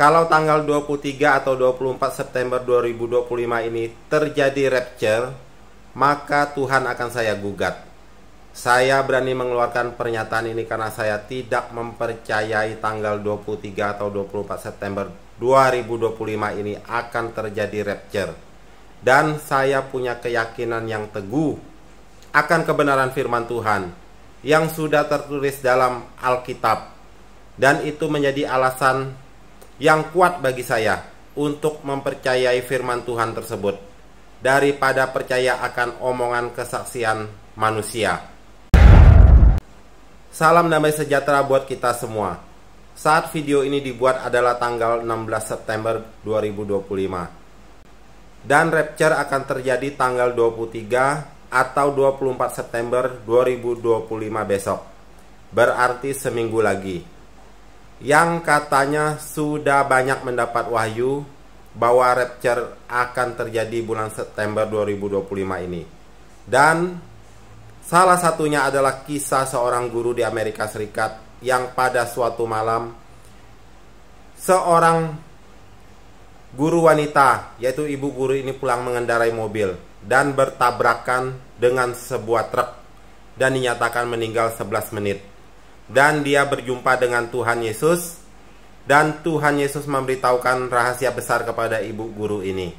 Kalau tanggal 23 atau 24 September 2025 ini terjadi rapture, maka Tuhan akan saya gugat. Saya berani mengeluarkan pernyataan ini karena saya tidak mempercayai tanggal 23 atau 24 September 2025 ini akan terjadi rapture. Dan saya punya keyakinan yang teguh akan kebenaran firman Tuhan yang sudah tertulis dalam Alkitab. Dan itu menjadi alasan yang kuat bagi saya untuk mempercayai firman Tuhan tersebut daripada percaya akan omongan kesaksian manusia. Salam damai sejahtera buat kita semua. Saat video ini dibuat adalah tanggal 16 September 2025. Dan rapture akan terjadi tanggal 23 atau 24 September 2025 besok. Berarti seminggu lagi. Yang katanya sudah banyak mendapat wahyu bahwa rapture akan terjadi bulan September 2025 ini. Dan salah satunya adalah kisah seorang guru di Amerika Serikat yang pada suatu malam seorang guru wanita, yaitu ibu guru ini pulang mengendarai mobil dan bertabrakan dengan sebuah truk dan dinyatakan meninggal 11 menit. Dan dia berjumpa dengan Tuhan Yesus, dan Tuhan Yesus memberitahukan rahasia besar kepada ibu guru ini.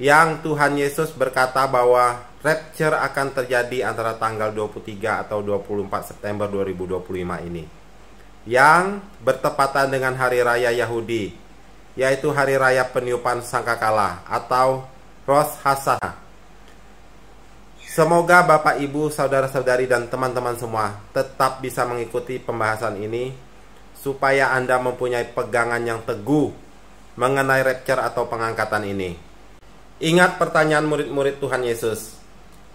Yang Tuhan Yesus berkata bahwa rapture akan terjadi antara tanggal 23 atau 24 September 2025 ini, yang bertepatan dengan hari raya Yahudi, yaitu hari raya peniupan sangkakala atau Rosh Hashanah. Semoga Bapak, Ibu, saudara-saudari, dan teman-teman semua tetap bisa mengikuti pembahasan ini supaya Anda mempunyai pegangan yang teguh mengenai rapture atau pengangkatan ini. Ingat pertanyaan murid-murid Tuhan Yesus.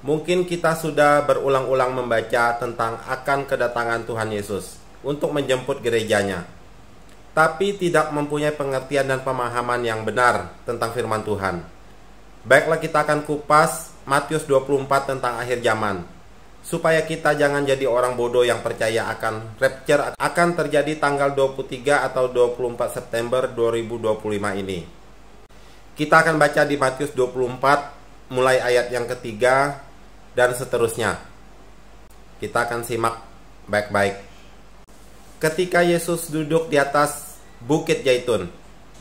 Mungkin kita sudah berulang-ulang membaca tentang akan kedatangan Tuhan Yesus untuk menjemput gerejanya, tapi tidak mempunyai pengertian dan pemahaman yang benar tentang firman Tuhan. Baiklah, kita akan kupas Matius 24 tentang akhir zaman, supaya kita jangan jadi orang bodoh yang percaya akan rapture akan terjadi tanggal 23 atau 24 September 2025 ini. Kita akan baca di Matius 24 mulai ayat yang ketiga dan seterusnya. Kita akan simak baik-baik. Ketika Yesus duduk di atas Bukit Zaitun,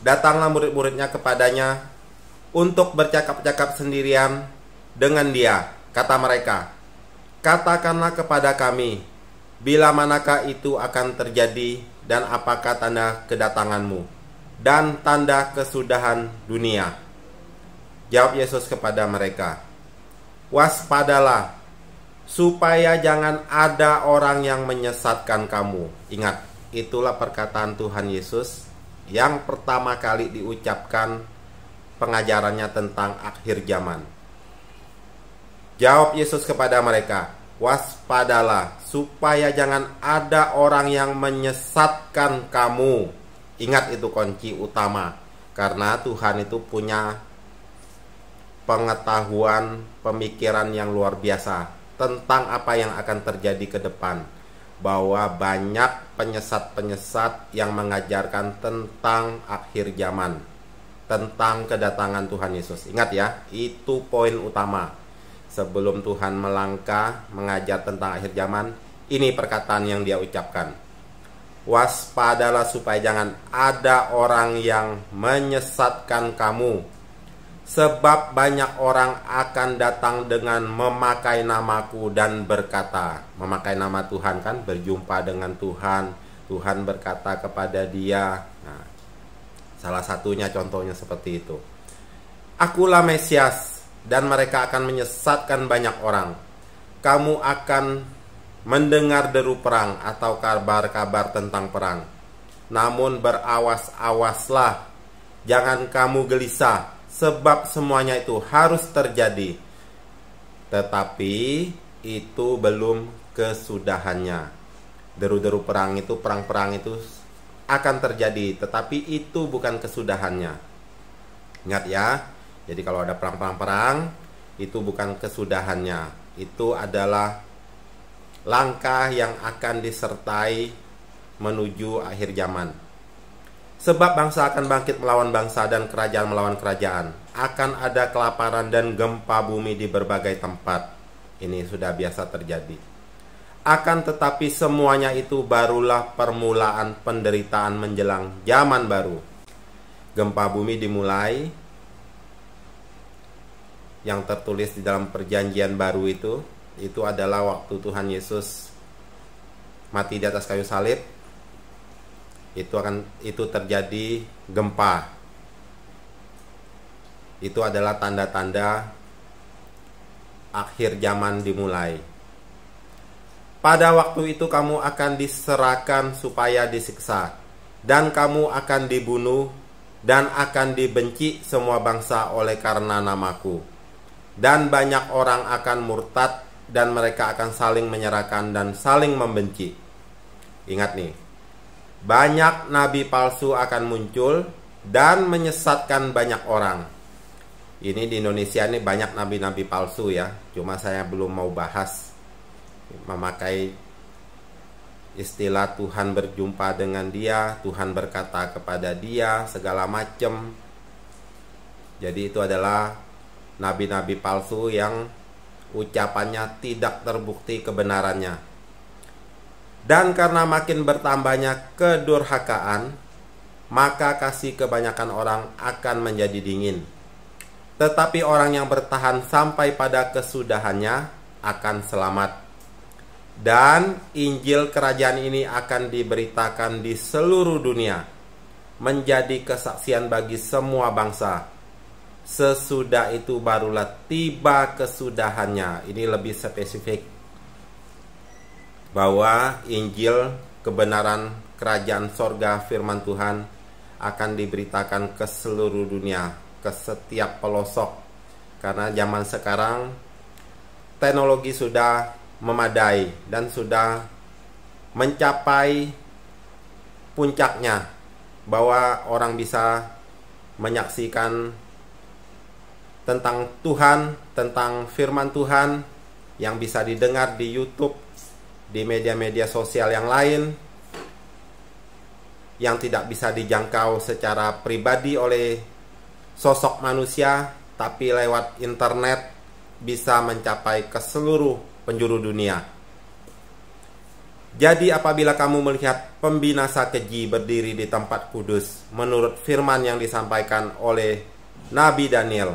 datanglah murid-muridnya kepadanya untuk bercakap-cakap sendirian dengan dia. Kata mereka, "Katakanlah kepada kami, bila manakah itu akan terjadi dan apakah tanda kedatanganmu dan tanda kesudahan dunia?" Jawab Yesus kepada mereka, "Waspadalah, supaya jangan ada orang yang menyesatkan kamu." Ingat, itulah perkataan Tuhan Yesus yang pertama kali diucapkan pengajarannya tentang akhir zaman. Jawab Yesus kepada mereka, "Waspadalah, supaya jangan ada orang yang menyesatkan kamu." Ingat, itu kunci utama, karena Tuhan itu punya pengetahuan, pemikiran yang luar biasa tentang apa yang akan terjadi ke depan. Bahwa banyak penyesat-penyesat yang mengajarkan tentang akhir zaman, tentang kedatangan Tuhan Yesus. Ingat ya, itu poin utama. Sebelum Tuhan melangkah mengajar tentang akhir zaman, ini perkataan yang dia ucapkan. Waspadalah supaya jangan ada orang yang menyesatkan kamu. Sebab banyak orang akan datang dengan memakai namaku dan berkata, memakai nama Tuhan kan, berjumpa dengan Tuhan. Tuhan berkata kepada dia. Nah, salah satunya contohnya seperti itu. "Akulah Mesias." Dan mereka akan menyesatkan banyak orang. Kamu akan mendengar deru perang atau kabar-kabar tentang perang. Namun berawas-awaslah, jangan kamu gelisah, sebab semuanya itu harus terjadi. Tetapi itu belum kesudahannya. Deru-deru perang itu, perang-perang itu akan terjadi, tetapi itu bukan kesudahannya. Ingat ya. Jadi kalau ada perang-perang, itu bukan kesudahannya. Itu adalah langkah yang akan disertai menuju akhir zaman. Sebab bangsa akan bangkit melawan bangsa dan kerajaan melawan kerajaan. Akan ada kelaparan dan gempa bumi di berbagai tempat. Ini sudah biasa terjadi. Akan tetapi semuanya itu barulah permulaan penderitaan menjelang zaman baru. Gempa bumi dimulai, yang tertulis di dalam perjanjian baru itu adalah waktu Tuhan Yesus mati di atas kayu salib. Itu terjadi gempa. Itu adalah tanda-tanda akhir zaman dimulai. Pada waktu itu kamu akan diserahkan supaya disiksa, dan kamu akan dibunuh, dan akan dibenci semua bangsa oleh karena namaku. Dan banyak orang akan murtad, dan mereka akan saling menyerahkan dan saling membenci. Ingat nih, banyak nabi palsu akan muncul dan menyesatkan banyak orang. Ini di Indonesia ini banyak nabi-nabi palsu ya. Cuma saya belum mau bahas, memakai istilah Tuhan berjumpa dengan dia, Tuhan berkata kepada dia, segala macam. Jadi itu adalah nabi-nabi palsu yang ucapannya tidak terbukti kebenarannya. Dan karena makin bertambahnya kedurhakaan, maka kasih kebanyakan orang akan menjadi dingin. Tetapi orang yang bertahan sampai pada kesudahannya akan selamat. Dan Injil kerajaan ini akan diberitakan di seluruh dunia, menjadi kesaksian bagi semua bangsa. Sesudah itu barulah tiba kesudahannya. Ini lebih spesifik, bahwa Injil kebenaran kerajaan sorga firman Tuhan akan diberitakan ke seluruh dunia, ke setiap pelosok. Karena zaman sekarang teknologi sudah memadai dan sudah mencapai puncaknya, bahwa orang bisa menyaksikan tentang Tuhan, tentang firman Tuhan yang bisa didengar di YouTube, di media-media sosial yang lain, yang tidak bisa dijangkau secara pribadi oleh sosok manusia, tapi lewat internet bisa mencapai ke seluruh penjuru dunia. Jadi apabila kamu melihat pembinasa keji berdiri di tempat kudus menurut firman yang disampaikan oleh Nabi Daniel,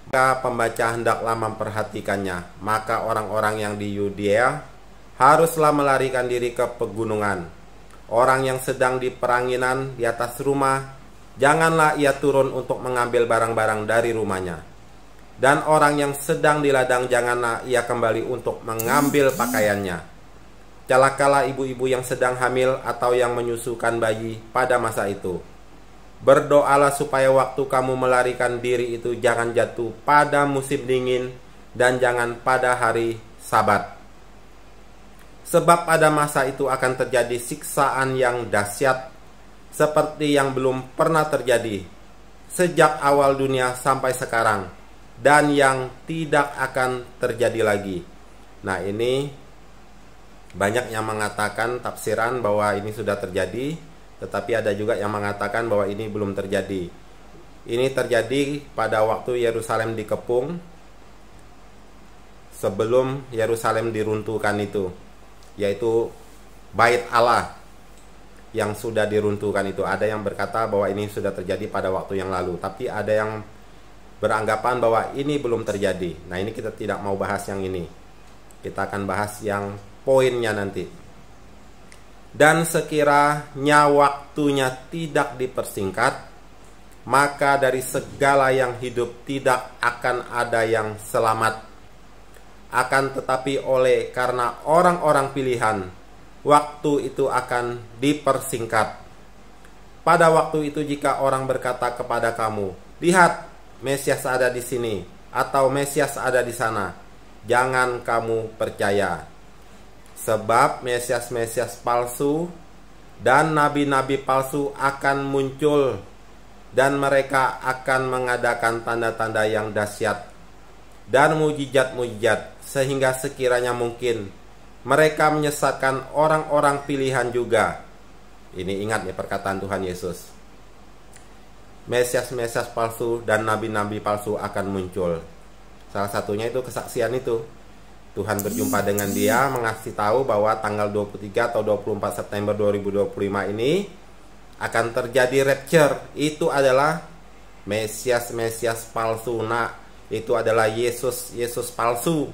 maka pembaca hendaklah memperhatikannya. Maka orang-orang yang di Yudea haruslah melarikan diri ke pegunungan. Orang yang sedang di peranginan di atas rumah, janganlah ia turun untuk mengambil barang-barang dari rumahnya. Dan orang yang sedang di ladang, janganlah ia kembali untuk mengambil pakaiannya. Celakalah ibu-ibu yang sedang hamil atau yang menyusukan bayi pada masa itu. Berdoalah supaya waktu kamu melarikan diri itu jangan jatuh pada musim dingin dan jangan pada hari Sabat. Sebab pada masa itu akan terjadi siksaan yang dahsyat seperti yang belum pernah terjadi sejak awal dunia sampai sekarang, dan yang tidak akan terjadi lagi. Nah, ini banyak yang mengatakan tafsiran bahwa ini sudah terjadi, tetapi ada juga yang mengatakan bahwa ini belum terjadi. Ini terjadi pada waktu Yerusalem dikepung, sebelum Yerusalem diruntuhkan itu, yaitu Bait Allah yang sudah diruntuhkan itu. Ada yang berkata bahwa ini sudah terjadi pada waktu yang lalu, tapi ada yang beranggapan bahwa ini belum terjadi. Nah, ini kita tidak mau bahas yang ini. Kita akan bahas yang poinnya nanti. Dan sekiranya waktunya tidak dipersingkat, maka dari segala yang hidup tidak akan ada yang selamat. Akan tetapi oleh karena orang-orang pilihan, waktu itu akan dipersingkat. Pada waktu itu jika orang berkata kepada kamu, lihat, Mesias ada di sini, atau Mesias ada di sana, jangan kamu percaya. Sebab Mesias-Mesias palsu dan nabi-nabi palsu akan muncul, dan mereka akan mengadakan tanda-tanda yang dahsyat dan mujizat-mujizat, sehingga sekiranya mungkin mereka menyesatkan orang-orang pilihan juga. Ini ingat nih perkataan Tuhan Yesus. Mesias-mesias palsu dan nabi-nabi palsu akan muncul. Salah satunya itu kesaksian itu. Tuhan berjumpa dengan dia, mengasih tahu bahwa tanggal 23 atau 24 September 2025 ini akan terjadi rapture. Itu adalah Mesias-mesias palsu. Nah, itu adalah Yesus palsu.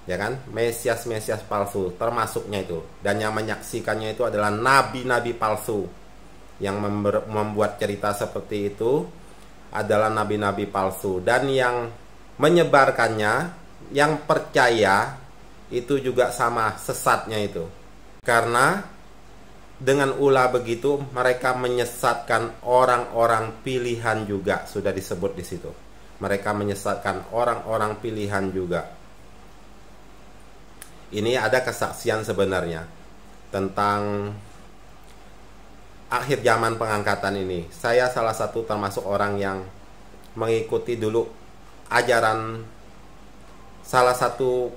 Ya kan? Mesias-mesias palsu termasuknya itu. Dan yang menyaksikannya itu adalah nabi-nabi palsu. Yang membuat cerita seperti itu adalah nabi-nabi palsu. Dan yang menyebarkannya, yang percaya, itu juga sama sesatnya itu. Karena dengan ulah begitu mereka menyesatkan orang-orang pilihan juga. Sudah disebut di situ. Mereka menyesatkan orang-orang pilihan juga. Ini ada kesaksian sebenarnya tentang akhir zaman pengangkatan ini. Saya salah satu termasuk orang yang mengikuti dulu ajaran salah satu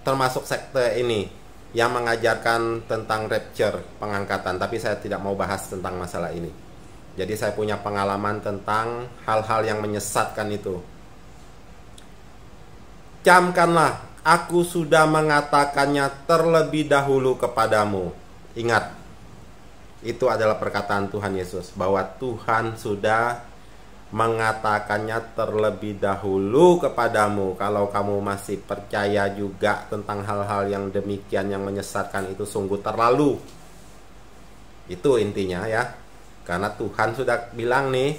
termasuk sekte ini yang mengajarkan tentang rapture, pengangkatan. Tapi saya tidak mau bahas tentang masalah ini. Jadi saya punya pengalaman tentang hal-hal yang menyesatkan itu. Camkanlah, aku sudah mengatakannya terlebih dahulu kepadamu. Ingat, itu adalah perkataan Tuhan Yesus, bahwa Tuhan sudah mengatakannya terlebih dahulu kepadamu. Kalau kamu masih percaya juga tentang hal-hal yang demikian yang menyesatkan, itu sungguh terlalu. Itu intinya ya. Karena Tuhan sudah bilang nih,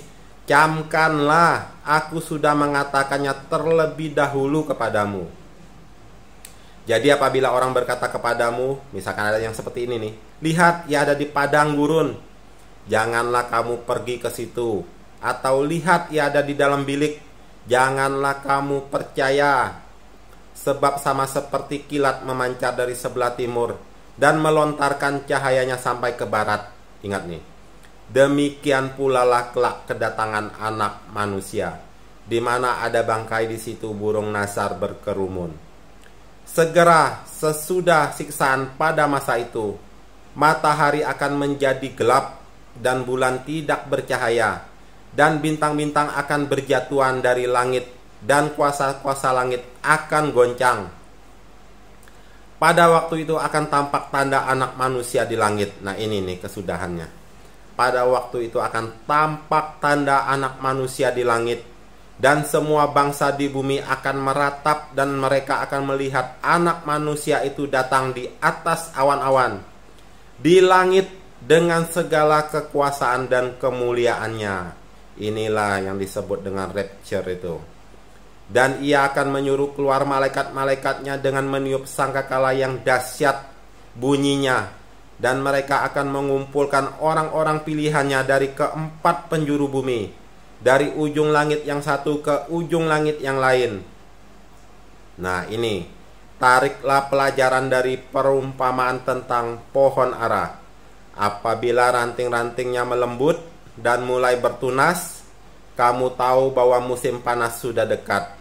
camkanlah, aku sudah mengatakannya terlebih dahulu kepadamu. Jadi apabila orang berkata kepadamu, misalkan ada yang seperti ini nih, lihat, ia ada di padang gurun, janganlah kamu pergi ke situ. Atau lihat, ia ada di dalam bilik, janganlah kamu percaya. Sebab sama seperti kilat memancar dari sebelah timur dan melontarkan cahayanya sampai ke barat. Ingat nih, demikian pula lah kelak kedatangan Anak Manusia, di mana ada bangkai, di situ burung nasar berkerumun. Segera sesudah siksaan pada masa itu, matahari akan menjadi gelap dan bulan tidak bercahaya, dan bintang-bintang akan berjatuhan dari langit, dan kuasa-kuasa langit akan goncang. Pada waktu itu akan tampak tanda Anak Manusia di langit. Nah, ini nih kesudahannya. Pada waktu itu akan tampak tanda Anak Manusia di langit, dan semua bangsa di bumi akan meratap, dan mereka akan melihat Anak Manusia itu datang di atas awan-awan, di langit dengan segala kekuasaan dan kemuliaannya. Inilah yang disebut dengan rapture itu. Dan ia akan menyuruh keluar malaikat-malaikatnya dengan meniup sangkakala yang dahsyat bunyinya, dan mereka akan mengumpulkan orang-orang pilihannya dari keempat penjuru bumi, dari ujung langit yang satu ke ujung langit yang lain. Nah, ini tariklah pelajaran dari perumpamaan tentang pohon ara. Apabila ranting-rantingnya melembut dan mulai bertunas, kamu tahu bahwa musim panas sudah dekat.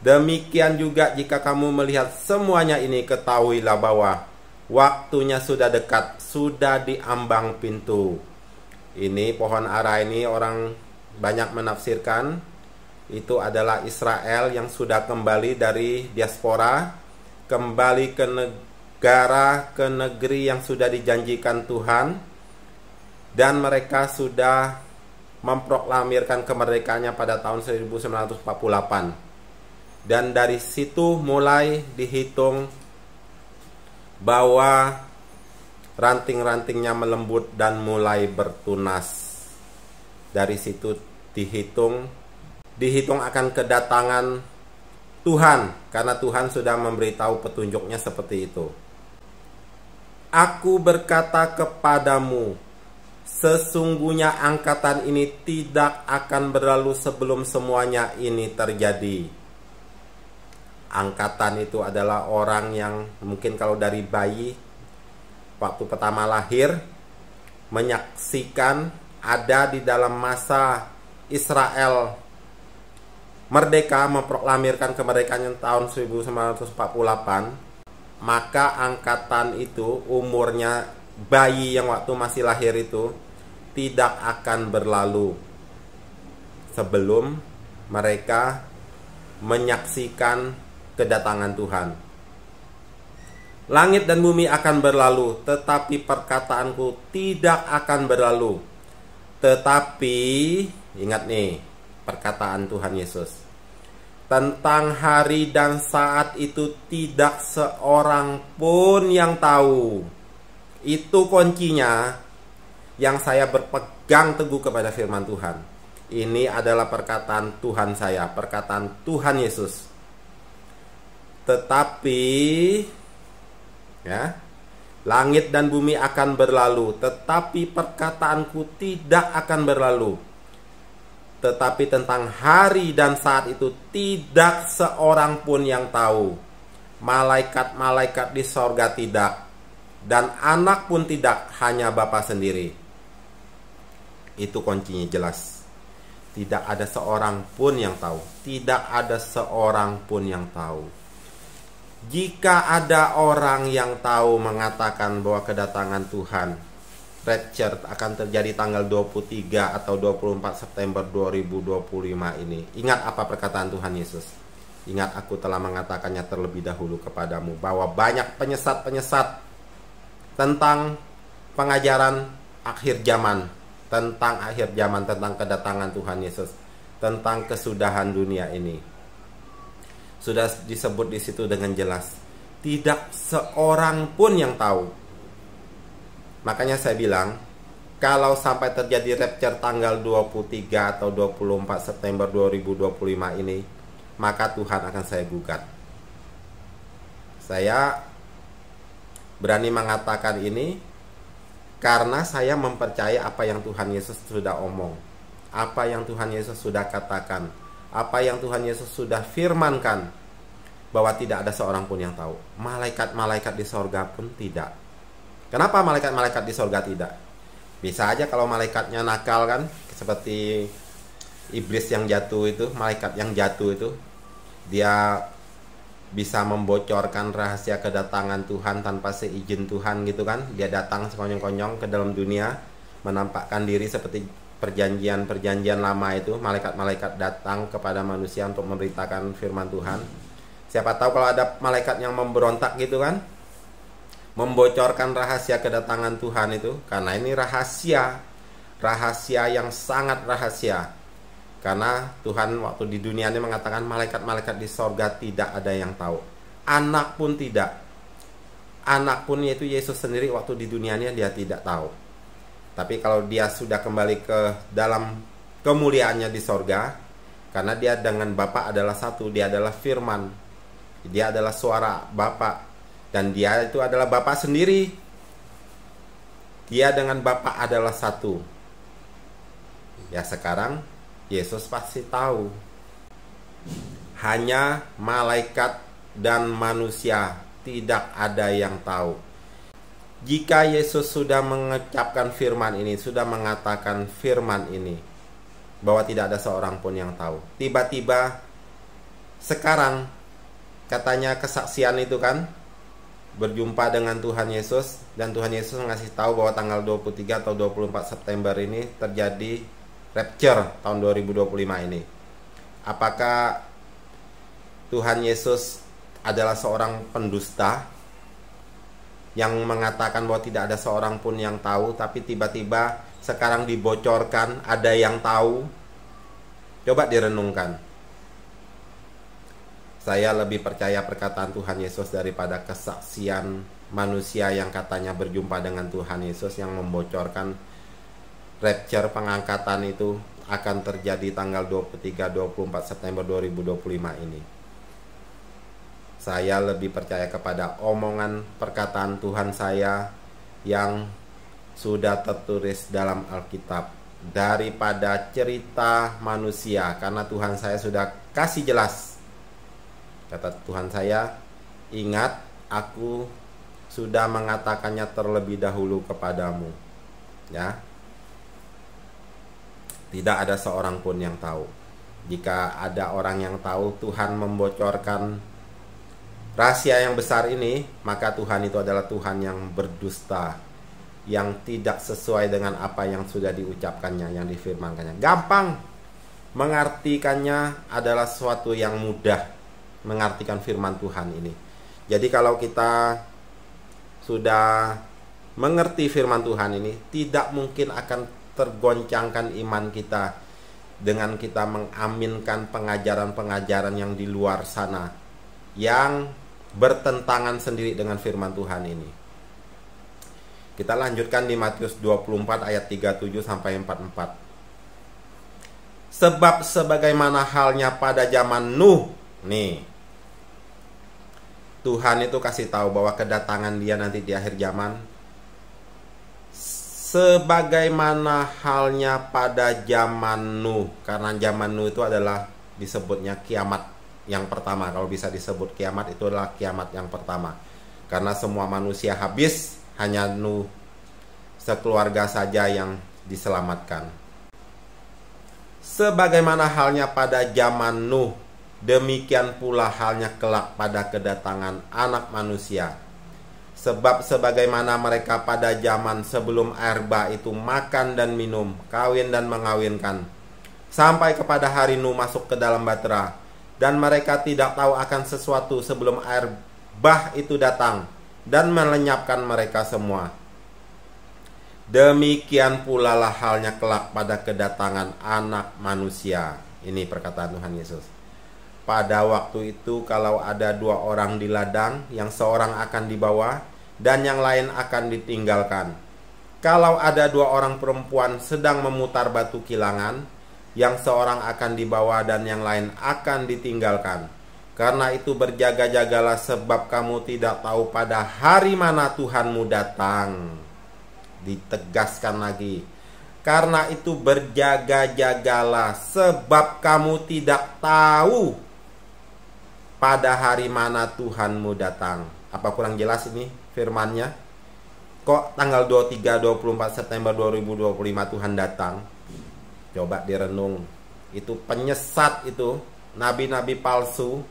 Demikian juga jika kamu melihat semuanya ini, ketahuilah bahwa waktunya sudah dekat, sudah di ambang pintu. Ini pohon ara ini orang banyak menafsirkan itu adalah Israel yang sudah kembali dari diaspora, kembali ke negara, ke negeri yang sudah dijanjikan Tuhan, dan mereka sudah memproklamirkan kemerdekaannya pada tahun 1948. Dan dari situ mulai dihitung bahwa ranting-rantingnya melembut dan mulai bertunas. Dari situ dihitung akan kedatangan Tuhan, karena Tuhan sudah memberitahu petunjuknya seperti itu. Aku berkata kepadamu, sesungguhnya angkatan ini tidak akan berlalu sebelum semuanya ini terjadi. Angkatan itu adalah orang yang mungkin kalau dari bayi waktu pertama lahir menyaksikan ada di dalam masa Israel merdeka, memproklamirkan kemerdekaan tahun 1948, maka angkatan itu umurnya bayi yang waktu masih lahir itu tidak akan berlalu sebelum mereka menyaksikan kedatangan Tuhan. Langit dan bumi akan berlalu, tetapi perkataanku tidak akan berlalu. Tetapi, ingat nih, perkataan Tuhan Yesus. Tentang hari dan saat itu tidak seorang pun yang tahu. Itu kuncinya yang saya berpegang teguh kepada firman Tuhan. Ini adalah perkataan Tuhan saya, perkataan Tuhan Yesus. Tetapi ya, langit dan bumi akan berlalu, tetapi perkataanku tidak akan berlalu. Tetapi tentang hari dan saat itu tidak seorang pun yang tahu. Malaikat-malaikat di sorga tidak, dan anak pun tidak, hanya Bapa sendiri. Itu kuncinya jelas. Tidak ada seorang pun yang tahu. Tidak ada seorang pun yang tahu. Jika ada orang yang tahu mengatakan bahwa kedatangan Tuhan, rapture akan terjadi tanggal 23 atau 24 September 2025 ini, ingat apa perkataan Tuhan Yesus. Ingat, aku telah mengatakannya terlebih dahulu kepadamu, bahwa banyak penyesat-penyesat tentang pengajaran akhir zaman, tentang akhir zaman, tentang kedatangan Tuhan Yesus, tentang kesudahan dunia ini. Sudah disebut di situ dengan jelas. Tidak seorang pun yang tahu. Makanya saya bilang, kalau sampai terjadi rapture tanggal 23 atau 24 September 2025 ini, maka Tuhan akan saya gugat. Saya berani mengatakan ini karena saya mempercayai apa yang Tuhan Yesus sudah omong, apa yang Tuhan Yesus sudah katakan, apa yang Tuhan Yesus sudah firmankan, bahwa tidak ada seorang pun yang tahu. Malaikat-malaikat di sorga pun tidak. Kenapa malaikat-malaikat di sorga tidak? Bisa aja kalau malaikatnya nakal kan, seperti iblis yang jatuh itu, malaikat yang jatuh itu, dia bisa membocorkan rahasia kedatangan Tuhan tanpa seizin Tuhan gitu kan. Dia datang sekonyong-konyong ke dalam dunia, menampakkan diri seperti perjanjian lama itu. Malaikat-malaikat datang kepada manusia untuk memberitakan firman Tuhan. Siapa tahu kalau ada malaikat yang memberontak gitu kan, membocorkan rahasia kedatangan Tuhan itu. Karena ini rahasia yang sangat rahasia. Karena Tuhan waktu di dunia ini mengatakan malaikat-malaikat di sorga tidak ada yang tahu. Anak pun tidak. Anak pun, yaitu Yesus sendiri, waktu di dunia ini dia tidak tahu. Tapi kalau dia sudah kembali ke dalam kemuliaannya di sorga, karena dia dengan Bapa adalah satu, dia adalah firman, dia adalah suara Bapa, dan dia itu adalah Bapa sendiri. Dia dengan Bapa adalah satu. Ya, sekarang Yesus pasti tahu. Hanya malaikat dan manusia, tidak ada yang tahu. Jika Yesus sudah mengucapkan firman ini, sudah mengatakan firman ini, bahwa tidak ada seorang pun yang tahu, tiba-tiba sekarang katanya kesaksian itu kan, berjumpa dengan Tuhan Yesus, dan Tuhan Yesus ngasih tahu bahwa tanggal 23 atau 24 September ini terjadi rapture tahun 2025 ini. Apakah Tuhan Yesus adalah seorang pendusta yang mengatakan bahwa tidak ada seorang pun yang tahu, tapi tiba-tiba sekarang dibocorkan ada yang tahu? Coba direnungkan. Saya lebih percaya perkataan Tuhan Yesus daripada kesaksian manusia yang katanya berjumpa dengan Tuhan Yesus, yang membocorkan rapture pengangkatan itu akan terjadi tanggal 23-24 September 2025 ini. Saya lebih percaya kepada omongan perkataan Tuhan saya yang sudah tertulis dalam Alkitab daripada cerita manusia, karena Tuhan saya sudah kasih jelas. Kata Tuhan saya, ingat, aku sudah mengatakannya terlebih dahulu kepadamu. Ya. Tidak ada seorang pun yang tahu. Jika ada orang yang tahu, Tuhan membocorkan rahasia yang besar ini, maka Tuhan itu adalah Tuhan yang berdusta. yang tidak sesuai dengan apa yang sudah diucapkannya, yang difirmankannya. Gampang mengartikannya, adalah sesuatu yang mudah mengartikan firman Tuhan ini. Jadi kalau kita sudah mengerti firman Tuhan ini, tidak mungkin akan tergoncangkan iman kita dengan kita mengaminkan pengajaran-pengajaran yang di luar sana, yang bertentangan sendiri dengan firman Tuhan ini. Kita lanjutkan di Matius 24 ayat 37 sampai 44. Sebab sebagaimana halnya pada zaman Nuh, nih, Tuhan itu kasih tahu bahwa kedatangan dia nanti di akhir zaman, sebagaimana halnya pada zaman Nuh. Karena zaman Nuh itu adalah disebutnya kiamat yang pertama. Kalau bisa disebut kiamat, itu adalah kiamat yang pertama. Karena semua manusia habis, hanya Nuh sekeluarga saja yang diselamatkan. Sebagaimana halnya pada zaman Nuh, demikian pula halnya kelak pada kedatangan Anak Manusia. Sebab sebagaimana mereka pada zaman sebelum air bah itu makan dan minum, kawin dan mengawinkan, sampai kepada hari Nuh masuk ke dalam bahtera, dan mereka tidak tahu akan sesuatu sebelum air bah itu datang dan melenyapkan mereka semua. Demikian pula lah halnya kelak pada kedatangan Anak Manusia. Ini perkataan Tuhan Yesus. Pada waktu itu kalau ada 2 orang di ladang, yang seorang akan dibawa dan yang lain akan ditinggalkan. Kalau ada 2 orang perempuan sedang memutar batu kilangan, yang seorang akan dibawa dan yang lain akan ditinggalkan. Karena itu berjaga-jagalah, sebab kamu tidak tahu pada hari mana Tuhanmu datang. Ditegaskan lagi. Karena itu berjaga-jagalah, sebab kamu tidak tahu pada hari mana Tuhanmu datang. Apa kurang jelas ini firmannya? Kok tanggal 23-24 September 2025 Tuhan datang? Coba direnung. Itu penyesat itu, nabi-nabi palsu.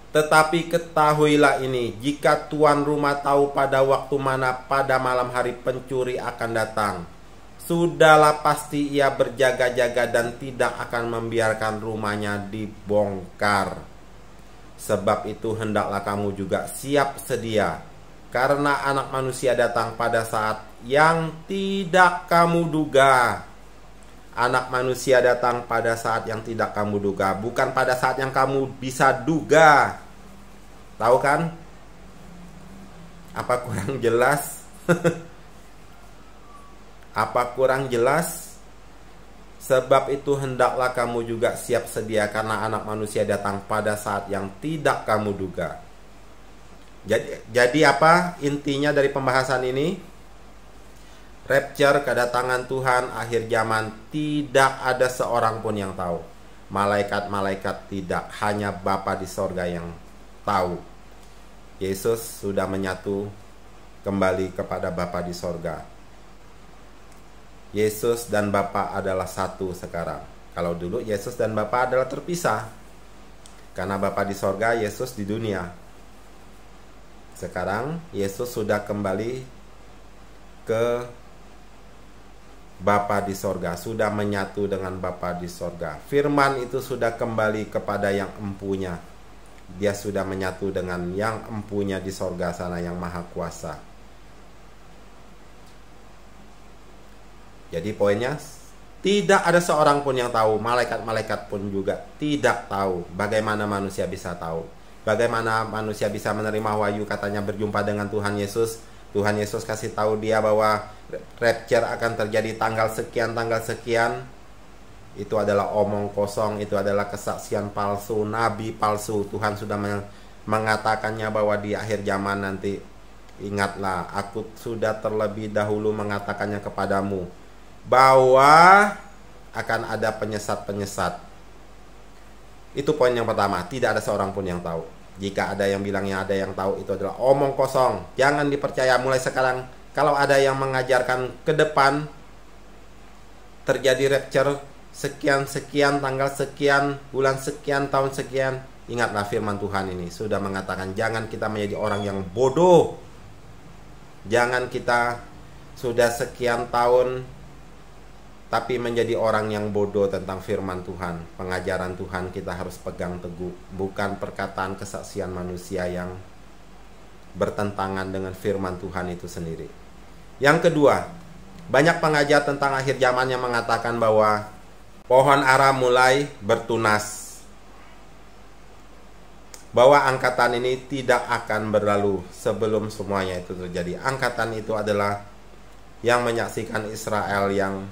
Tetapi ketahuilah ini, jika tuan rumah tahu pada waktu mana pada malam hari pencuri akan datang, sudahlah pasti ia berjaga-jaga dan tidak akan membiarkan rumahnya dibongkar. Sebab itu hendaklah kamu juga siap sedia, karena Anak Manusia datang pada saat yang tidak kamu duga. Anak Manusia datang pada saat yang tidak kamu duga, bukan pada saat yang kamu bisa duga. Tahu kan? Apa kurang jelas? Apa kurang jelas? Sebab itu hendaklah kamu juga siap sedia, karena Anak Manusia datang pada saat yang tidak kamu duga. Jadi apa intinya dari pembahasan ini? Rapture, kedatangan Tuhan akhir zaman, tidak ada seorang pun yang tahu. Malaikat-malaikat tidak, hanya Bapa di sorga yang tahu. Yesus sudah menyatu kembali kepada Bapa di sorga. Yesus dan Bapa adalah satu sekarang. Kalau dulu Yesus dan Bapa adalah terpisah, karena Bapa di sorga, Yesus di dunia. Sekarang Yesus sudah kembali ke Bapa di sorga, sudah menyatu dengan Bapa di sorga. Firman itu sudah kembali kepada yang empunya. Dia sudah menyatu dengan yang empunya di sorga sana, yang maha kuasa. Jadi poinnya, tidak ada seorang pun yang tahu. Malaikat-malaikat pun juga tidak tahu. Bagaimana manusia bisa tahu? Bagaimana manusia bisa menerima wahyu, katanya berjumpa dengan Tuhan Yesus. Tuhan Yesus kasih tahu dia bahwa rapture akan terjadi tanggal sekian. Itu adalah omong kosong, itu adalah kesaksian palsu, nabi palsu. Tuhan sudah mengatakannya bahwa di akhir zaman nanti, ingatlah, aku sudah terlebih dahulu mengatakannya kepadamu, bahwa akan ada penyesat-penyesat. Itu poin yang pertama, tidak ada seorang pun yang tahu. Jika ada yang bilangnya ada yang tahu, itu adalah omong kosong. Jangan dipercaya mulai sekarang. Kalau ada yang mengajarkan ke depan terjadi rapture sekian-sekian, tanggal sekian, bulan sekian, tahun sekian, ingatlah firman Tuhan ini sudah mengatakan, jangan kita menjadi orang yang bodoh. Jangan kita sudah sekian tahun tapi menjadi orang yang bodoh tentang firman Tuhan. Pengajaran Tuhan kita harus pegang teguh, bukan perkataan kesaksian manusia yang bertentangan dengan firman Tuhan itu sendiri. Yang kedua, banyak pengajar tentang akhir zaman yang mengatakan bahwa pohon ara mulai bertunas, bahwa angkatan ini tidak akan berlalu sebelum semuanya itu terjadi. Angkatan itu adalah yang menyaksikan Israel yang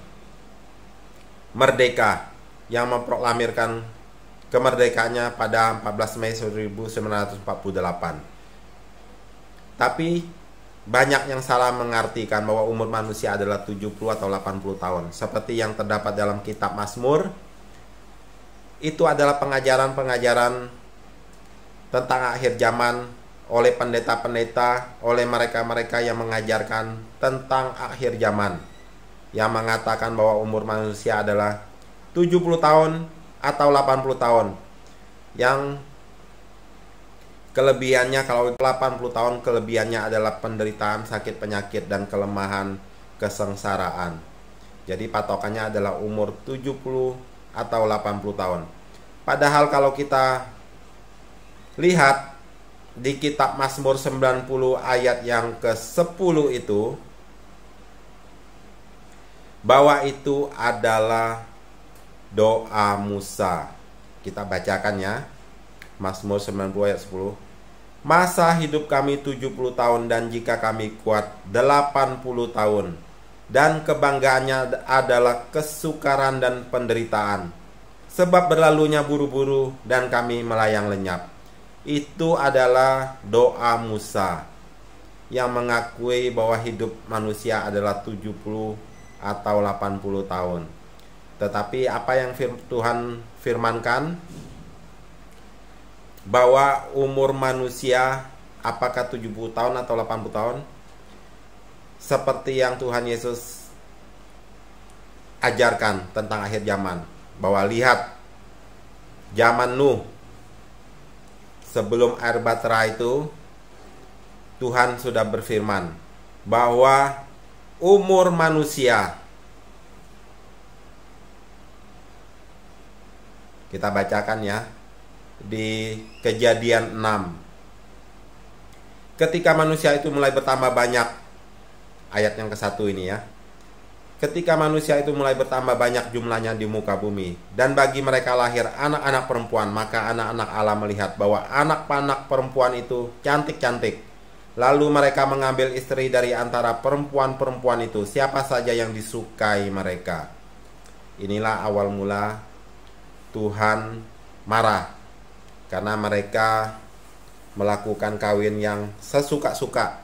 merdeka, yang memproklamirkan kemerdekaannya pada 14 Mei 1948. Tapi banyak yang salah mengartikan bahwa umur manusia adalah 70 atau 80 tahun. Seperti yang terdapat dalam kitab Mazmur, itu adalah pengajaran-pengajaran tentang akhir zaman oleh pendeta-pendeta, oleh mereka-mereka yang mengajarkan tentang akhir zaman, yang mengatakan bahwa umur manusia adalah 70 tahun atau 80 tahun. Yang kelebihannya, kalau 80 tahun, kelebihannya adalah penderitaan, sakit, penyakit, dan kelemahan, kesengsaraan. Jadi patokannya adalah umur 70 atau 80 tahun. Padahal kalau kita lihat di kitab Mazmur 90 ayat yang ke-10 itu, bahwa itu adalah doa Musa. Kita bacakan ya. Mazmur 90 ayat 10. Masa hidup kami 70 tahun, dan jika kami kuat 80 tahun. Dan kebanggaannya adalah kesukaran dan penderitaan, sebab berlalunya buru-buru dan kami melayang lenyap. Itu adalah doa Musa yang mengakui bahwa hidup manusia adalah 70 atau 80 tahun. Tetapi apa yang Tuhan firmankan, bahwa umur manusia apakah 70 tahun atau 80 tahun, seperti yang Tuhan Yesus ajarkan tentang akhir zaman, bahwa lihat zaman Nuh, sebelum air batra itu, Tuhan sudah berfirman bahwa umur manusia, kita bacakan ya di Kejadian 6. Ketika manusia itu mulai bertambah banyak, ayat yang ke-1 ini ya. Ketika manusia itu mulai bertambah banyak jumlahnya di muka bumi, dan bagi mereka lahir anak-anak perempuan, maka anak-anak Allah melihat bahwa anak-anak perempuan itu cantik-cantik. Lalu mereka mengambil istri dari antara perempuan-perempuan itu, siapa saja yang disukai mereka. Inilah awal mula Tuhan marah karena mereka melakukan kawin yang sesuka-suka.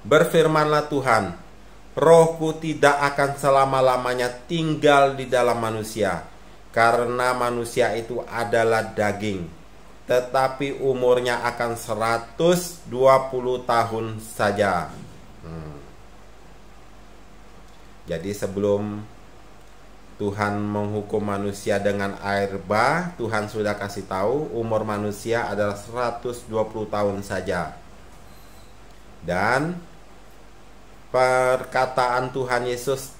Berfirmanlah Tuhan, Rohku tidak akan selama-lamanya tinggal di dalam manusia, karena manusia itu adalah daging, tetapi umurnya akan 120 tahun saja. Jadi sebelum Tuhan menghukum manusia dengan air bah, Tuhan sudah kasih tahu umur manusia adalah 120 tahun saja. Dan perkataan Tuhan Yesus,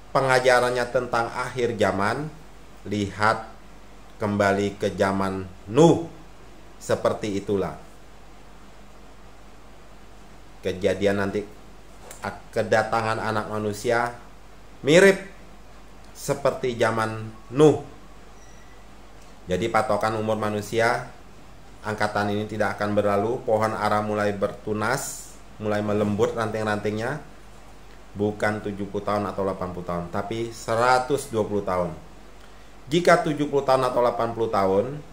pengajarannya tentang akhir zaman, lihat kembali ke zaman Nuh, seperti itulah kejadian nanti, kedatangan anak manusia mirip seperti zaman Nuh. Jadi patokan umur manusia, angkatan ini tidak akan berlalu. Pohon ara mulai bertunas, mulai melembut ranting-rantingnya, bukan 70 tahun atau 80 tahun, tapi 120 tahun. Jika 70 tahun atau 80 tahun,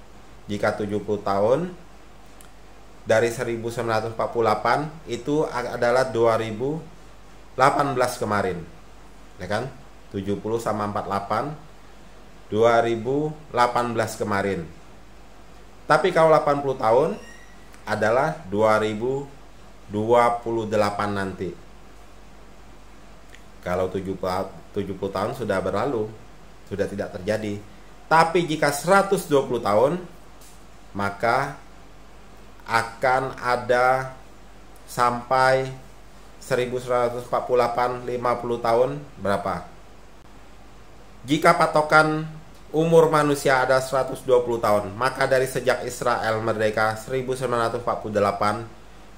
jika 70 tahun dari 1948 itu adalah 2018 kemarin, ya kan? 70 sama 48, 2018 kemarin. Tapi kalau 80 tahun adalah 2028 nanti. Kalau 70 tahun sudah berlalu, sudah tidak terjadi. Tapi jika 120 tahun, maka akan ada sampai 1148, 50 tahun berapa? Jika patokan umur manusia ada 120 tahun, maka dari sejak Israel merdeka 1948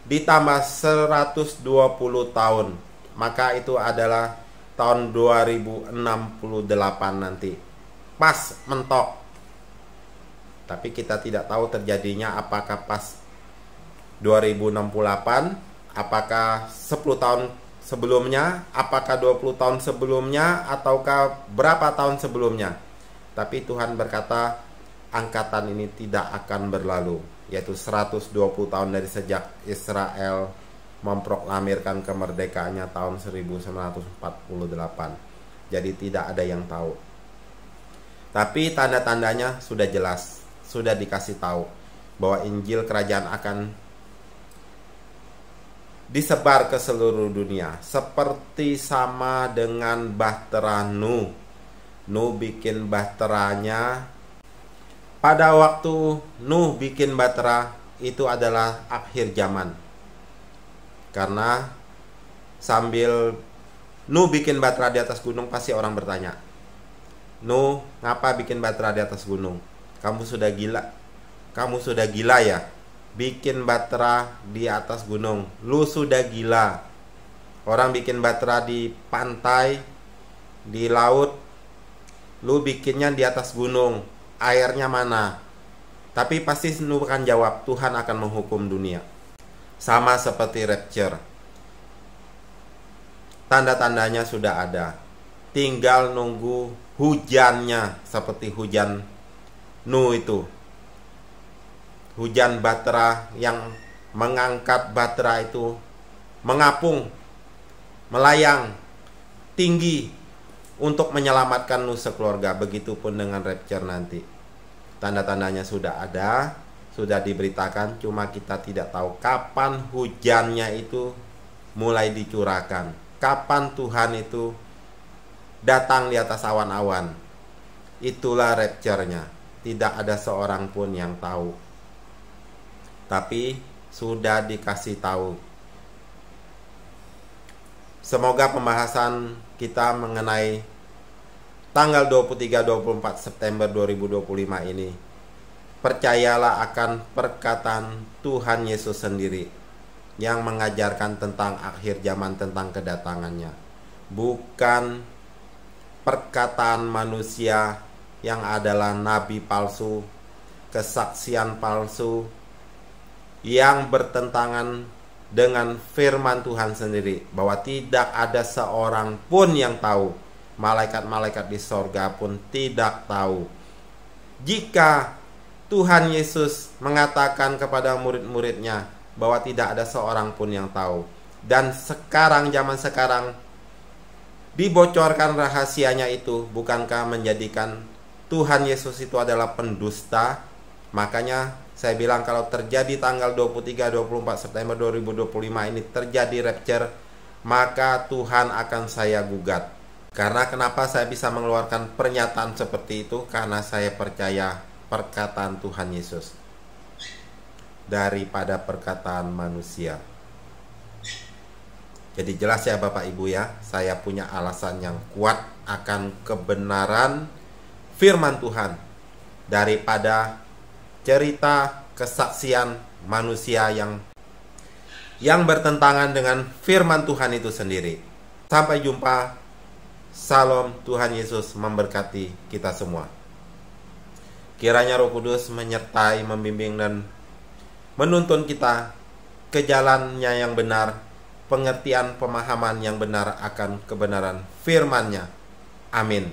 ditambah 120 tahun, maka itu adalah tahun 2068 nanti. Pas mentok. Tapi kita tidak tahu terjadinya apakah pas 2068, apakah 10 tahun sebelumnya, apakah 20 tahun sebelumnya, ataukah berapa tahun sebelumnya. Tapi Tuhan berkata angkatan ini tidak akan berlalu, yaitu 120 tahun dari sejak Israel memproklamirkan kemerdekaannya tahun 1948. Jadi tidak ada yang tahu. Tapi tanda-tandanya sudah jelas, sudah dikasih tahu bahwa Injil kerajaan akan disebar ke seluruh dunia, seperti sama dengan bahtera Nuh. Nuh bikin bahteranya. Pada waktu Nuh bikin bahtera, itu adalah akhir zaman. Karena sambil Nuh bikin bahtera di atas gunung, pasti orang bertanya, Nuh, ngapa bikin bahtera di atas gunung? Kamu sudah gila? Kamu sudah gila ya? Bikin bahtera di atas gunung. Lu sudah gila. Orang bikin bahtera di pantai, di laut, lu bikinnya di atas gunung. Airnya mana? Tapi pasti Nuh akan jawab, Tuhan akan menghukum dunia. Sama seperti rapture. Tanda-tandanya sudah ada. Tinggal nunggu hujannya, seperti hujan Nuh itu. Hujan bahtera yang mengangkat bahtera itu mengapung, melayang tinggi untuk menyelamatkan Nuh sekeluarga. Begitupun dengan rapture nanti. Tanda-tandanya sudah ada, sudah diberitakan, cuma kita tidak tahu kapan hujannya itu mulai dicurahkan, kapan Tuhan itu datang di atas awan-awan. Itulah rapture-nya. Tidak ada seorang pun yang tahu. Tapi sudah dikasih tahu. Semoga pembahasan kita mengenai tanggal 23-24 September 2025 ini, percayalah akan perkataan Tuhan Yesus sendiri yang mengajarkan tentang akhir zaman, tentang kedatangannya. Bukan perkataan manusia yang adalah nabi palsu, kesaksian palsu, yang bertentangan dengan firman Tuhan sendiri, bahwa tidak ada seorang pun yang tahu. Malaikat-malaikat di sorga pun tidak tahu. Jika Tuhan Yesus mengatakan kepada murid-muridnya bahwa tidak ada seorang pun yang tahu, dan sekarang, zaman sekarang, dibocorkan rahasianya itu, bukankah menjadikan Tuhan Yesus itu adalah pendusta? Makanya saya bilang, kalau terjadi tanggal 23-24 September 2025 ini terjadi rapture, maka Tuhan akan saya gugat. Karena kenapa saya bisa mengeluarkan pernyataan seperti itu? Karena saya percaya perkataan Tuhan Yesus daripada perkataan manusia. Jadi jelas ya Bapak Ibu ya, saya punya alasan yang kuat akan kebenaran firman Tuhan daripada cerita kesaksian manusia yang bertentangan dengan firman Tuhan itu sendiri. Sampai jumpa. Salam, Tuhan Yesus memberkati kita semua. Kiranya Roh Kudus menyertai, membimbing, dan menuntun kita ke jalannya yang benar, pengertian pemahaman yang benar akan kebenaran firman-Nya. Amin.